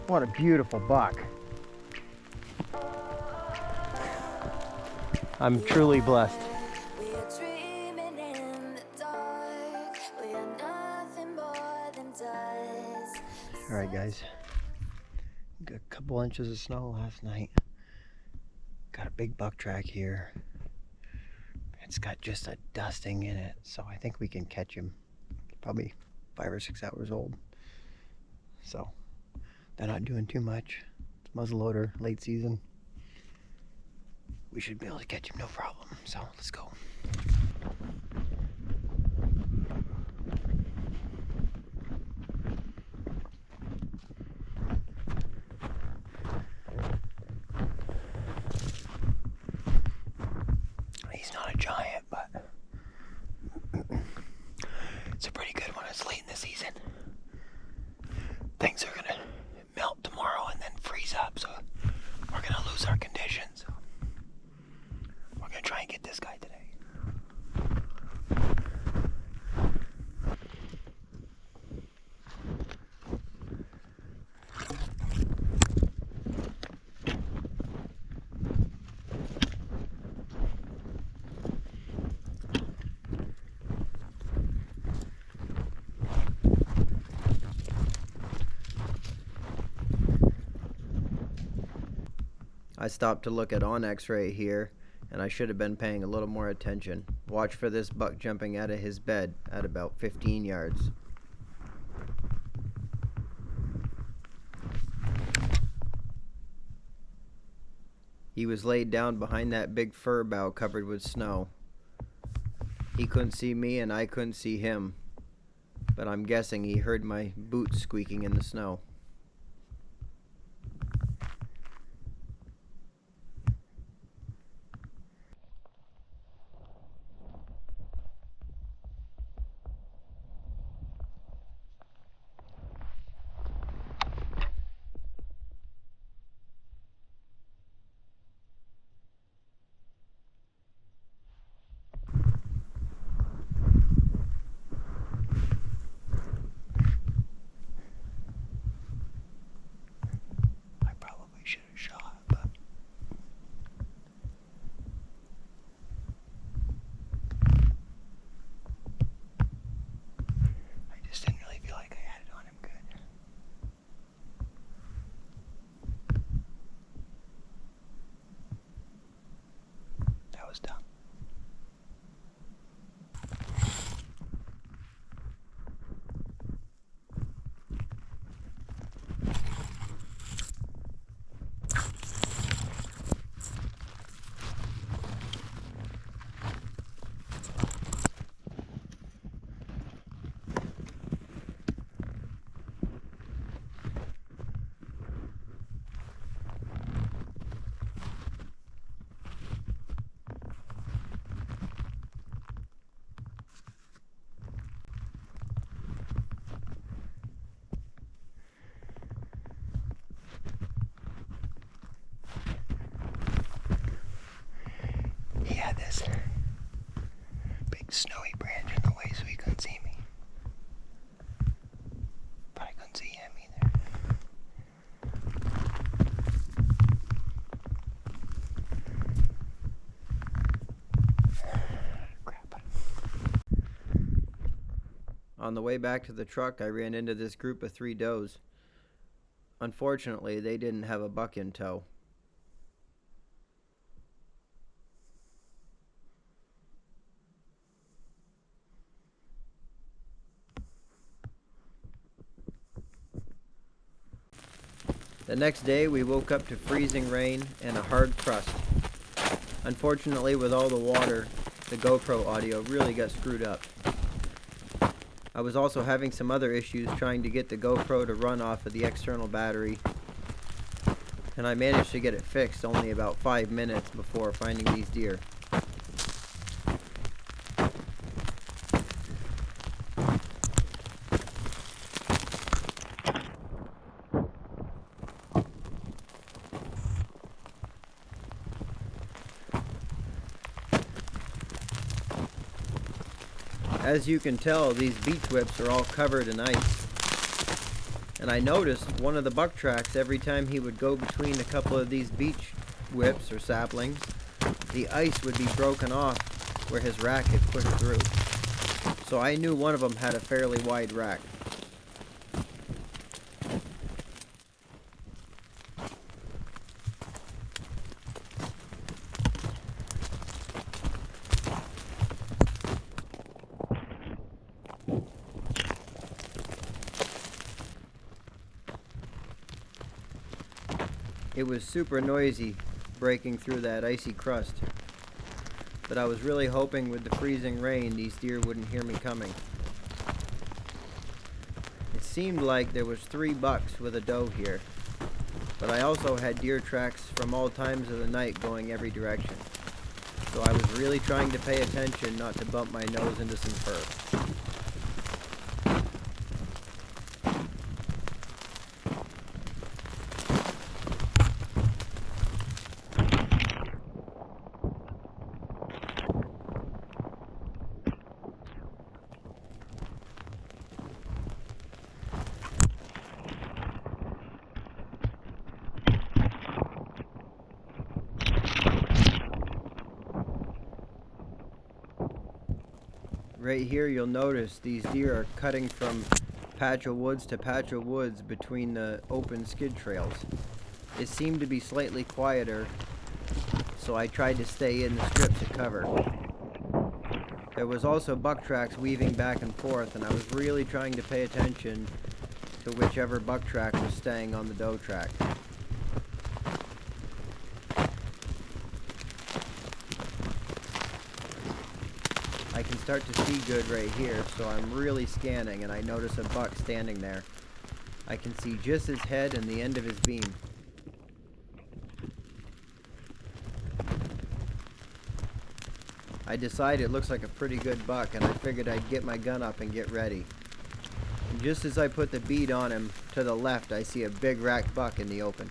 What a beautiful buck. I'm truly blessed. All right, guys. Got a couple inches of snow last night. Got a big buck track here. It's got just a dusting in it, so I think we can catch him. Probably 5 or 6 hours old. So they're not doing too much. It's muzzleloader, late season. We should be able to catch him no problem. So let's go. He's not a giant, but it's a pretty good one. It's late in the season. Things are gonna melt tomorrow and then freeze up, so we're gonna lose our conditions. We're gonna try and get this guy today. I stopped to look at onX right here, and I should have been paying a little more attention. Watch for this buck jumping out of his bed at about 15 yards. He was laid down behind that big fir bough covered with snow. He couldn't see me and I couldn't see him, but I'm guessing he heard my boots squeaking in the snow. Down. He had this big snowy branch in the way so he couldn't see me. But I couldn't see him either. Crap. On the way back to the truck, I ran into this group of 3 does. Unfortunately, they didn't have a buck in tow. The next day, we woke up to freezing rain and a hard crust. Unfortunately, with all the water, the GoPro audio really got screwed up. I was also having some other issues trying to get the GoPro to run off of the external battery, and I managed to get it fixed only about 5 minutes before finding these deer. As you can tell, these beech whips are all covered in ice. And I noticed one of the buck tracks, every time he would go between a couple of these beech whips or saplings, the ice would be broken off where his rack had pushed through. So I knew one of them had a fairly wide rack. It was super noisy breaking through that icy crust, but I was really hoping with the freezing rain these deer wouldn't hear me coming. It seemed like there was 3 bucks with a doe here, but I also had deer tracks from all times of the night going every direction, so I was really trying to pay attention not to bump my nose into some fur. Right here you'll notice these deer are cutting from patch of woods to patch of woods between the open skid trails. It seemed to be slightly quieter, so I tried to stay in the strips of cover. There was also buck tracks weaving back and forth, and I was really trying to pay attention to whichever buck track was staying on the doe track. I can start to see good right here, so I'm really scanning, and I notice a buck standing there. I can see just his head and the end of his beam. I decide it looks like a pretty good buck, and I figured I'd get my gun up and get ready. And just as I put the bead on him, to the left I see a big rack buck in the open.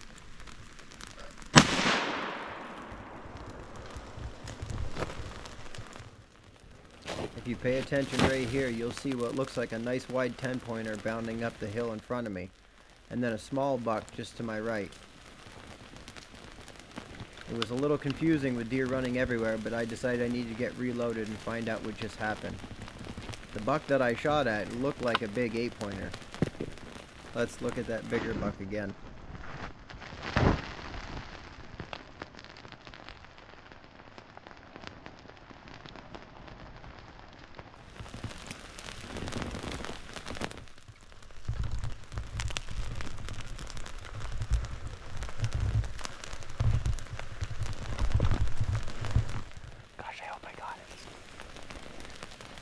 If you pay attention right here, you'll see what looks like a nice wide 10-pointer bounding up the hill in front of me, and then a small buck just to my right. It was a little confusing with deer running everywhere, but I decided I needed to get reloaded and find out what just happened. The buck that I shot at looked like a big 8-pointer. Let's look at that bigger buck again.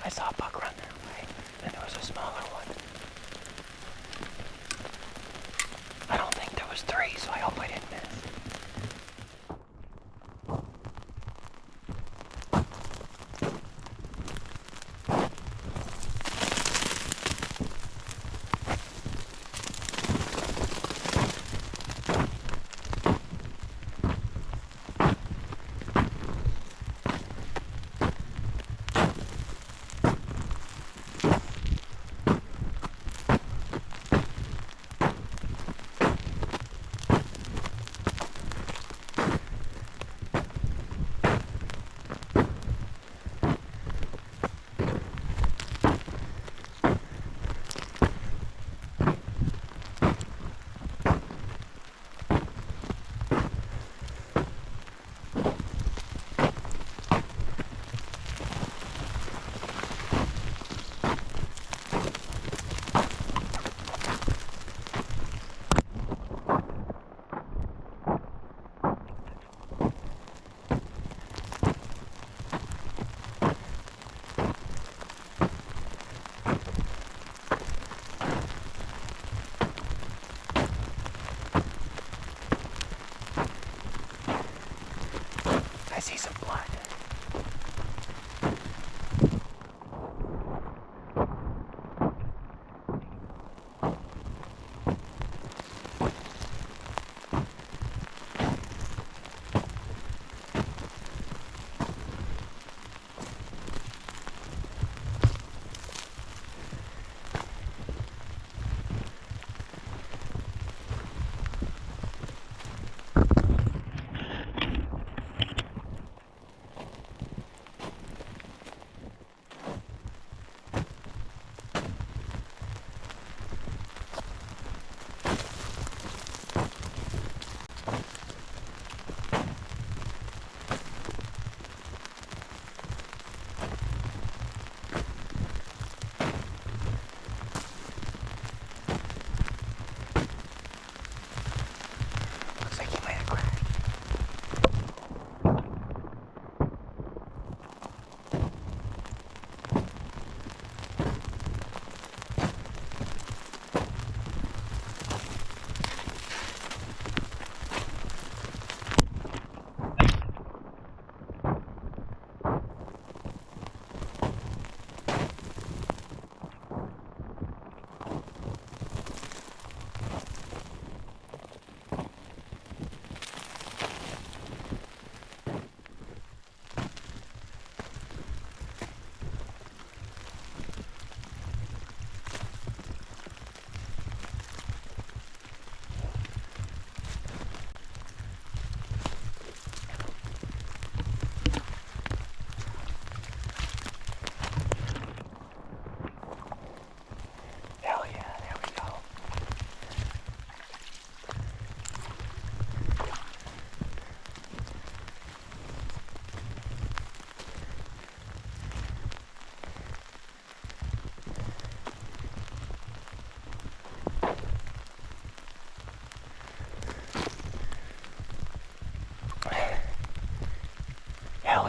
I saw a buck run their way, and there was a smaller one. I don't think there was 3, so I hope I didn't miss.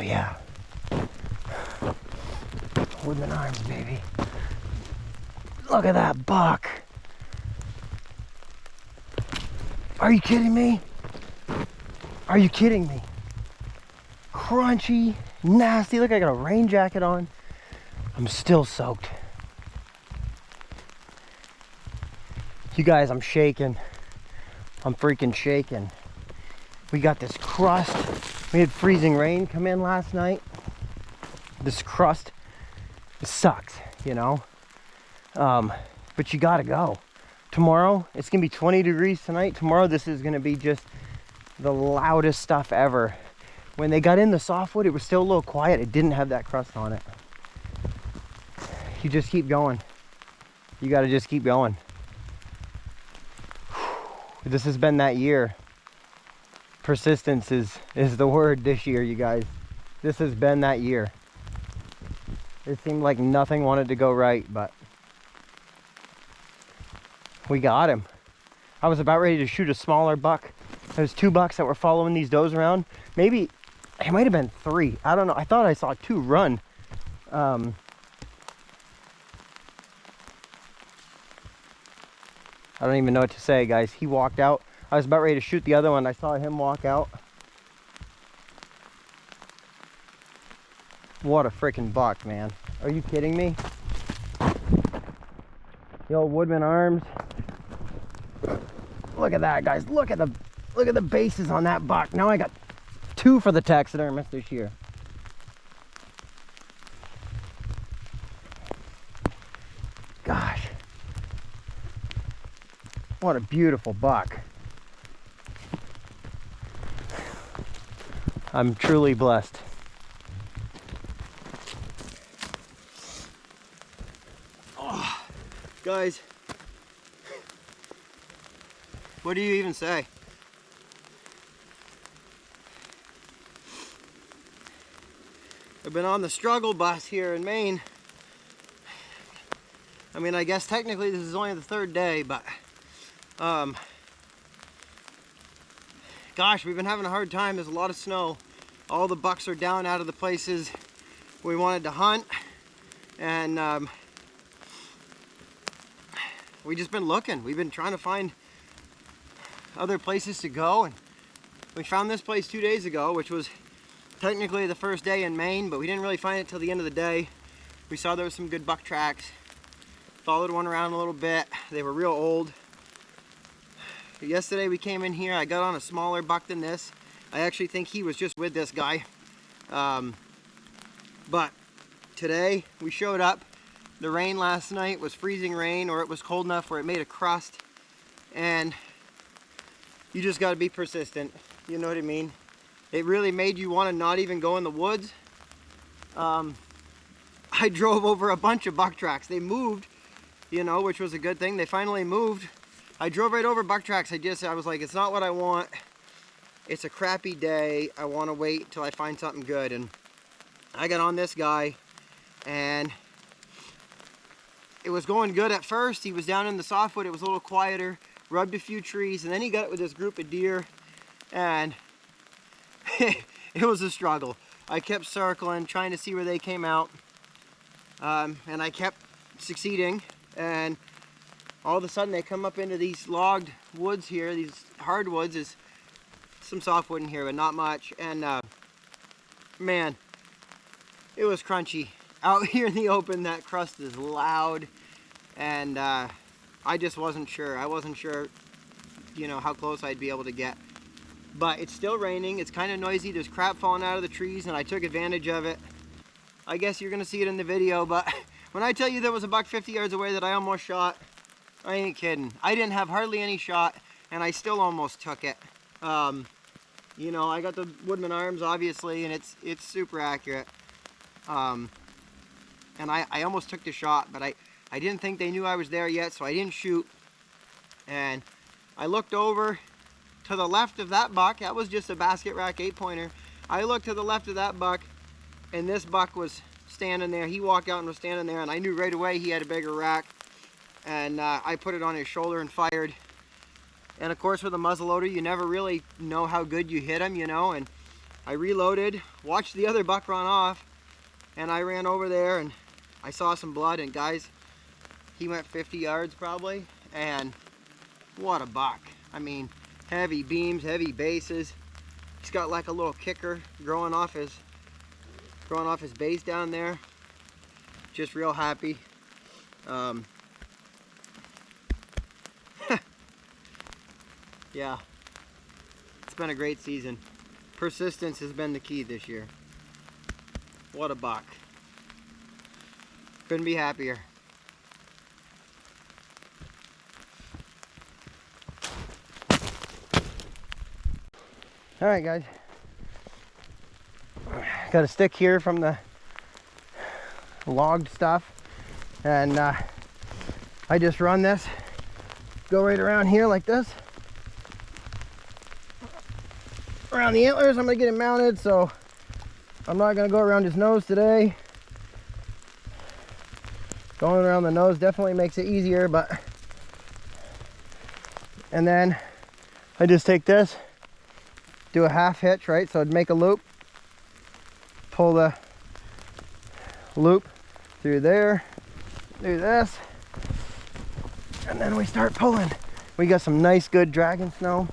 yeah. Woodman arms, baby. Look at that buck. Are you kidding me? Are you kidding me? Crunchy, nasty. Look, I got a rain jacket on. I'm still soaked. You guys, I'm shaking. I'm freaking shaking. We got this crust. We had freezing rain come in last night. This crust, it sucks, you know? But you gotta go. Tomorrow, it's gonna be 20 degrees tonight. Tomorrow, this is gonna be just the loudest stuff ever. When they got in the softwood, it was still a little quiet. It didn't have that crust on it. You just keep going. You gotta just keep going. This has been that year. Persistence is the word this year, you guys. This has been that year. It seemed like nothing wanted to go right, but we got him. I was about ready to shoot a smaller buck. There was 2 bucks that were following these does around. Maybe, it might have been 3. I don't know. I thought I saw 2 run. I don't even know what to say, guys. He walked out. I was about ready to shoot the other one. I saw him walk out. What a freaking buck, man. Are you kidding me? The old Woodman arms. Look at that, guys. Look at the bases on that buck. Now I got 2 for the taxidermist this year. Gosh. What a beautiful buck. I'm truly blessed. Oh, guys, what do you even say? I've been on the struggle bus here in Maine. I mean, I guess technically this is only the 3rd day, but gosh, we've been having a hard time. There's a lot of snow. All the bucks are down out of the places we wanted to hunt, and we've just been looking. We've been trying to find other places to go, and we found this place 2 days ago, which was technically the 1st day in Maine, but we didn't really find it till the end of the day. We saw there was some good buck tracks. Followed one around a little bit. They were real old. Yesterday we came in here. I got on a smaller buck than this. I actually think he was just with this guy. But today we showed up. The rain last night was freezing rain, or it was cold enough where it made a crust. And you just got to be persistent. You know what I mean? It really made you want to not even go in the woods. I drove over a bunch of buck tracks. They moved, you know, which was a good thing. They finally moved. I drove right over buck tracks. I was like, it's not what I want. It's a crappy day. I want to wait till I find something good. And I got on this guy, and it was going good at first. He was down in the softwood. It was a little quieter. Rubbed a few trees, and then he got with this group of deer, and it was a struggle. I kept circling, trying to see where they came out, and I kept succeeding. And all of a sudden they come up into these logged woods here, these hardwoods. Is some softwood in here, but not much. And man, it was crunchy. Out here in the open, that crust is loud, and I just wasn't sure. I wasn't sure, you know, how close I'd be able to get. But it's still raining. It's kind of noisy. There's crap falling out of the trees, and I took advantage of it. I guess you're gonna see it in the video, but when I tell you there was a buck 50 yards away that I almost shot, I ain't kidding. I didn't have hardly any shot, and I still almost took it. You know, I got the Woodman arms, obviously, and it's super accurate. And I almost took the shot, but I didn't think they knew I was there yet, so I didn't shoot. And I looked over to the left of that buck. That was just a basket rack 8-pointer. I looked to the left of that buck, and this buck was standing there. He walked out and was standing there, and I knew right away he had a bigger rack. And I put it on his shoulder and fired. And of course, with a muzzleloader, you never really know how good you hit him, you know. And I reloaded, watched the other buck run off, and I ran over there and I saw some blood, and guys, he went 50 yards probably, and what a buck. I mean, heavy beams, heavy bases. He's got like a little kicker growing off his base down there. Just real happy. Yeah, it's been a great season. Persistence has been the key this year. What a buck. Couldn't be happier. All right, guys. Got a stick here from the logged stuff, and I just run this, go right around here like this, around the antlers. I'm gonna get it mounted, so I'm not gonna go around his nose today. Going around the nose definitely makes it easier, but and then I just take this, do a half hitch, right? So I'd make a loop, pull the loop through there, do this, and then we start pulling. We got some nice good dragon snow.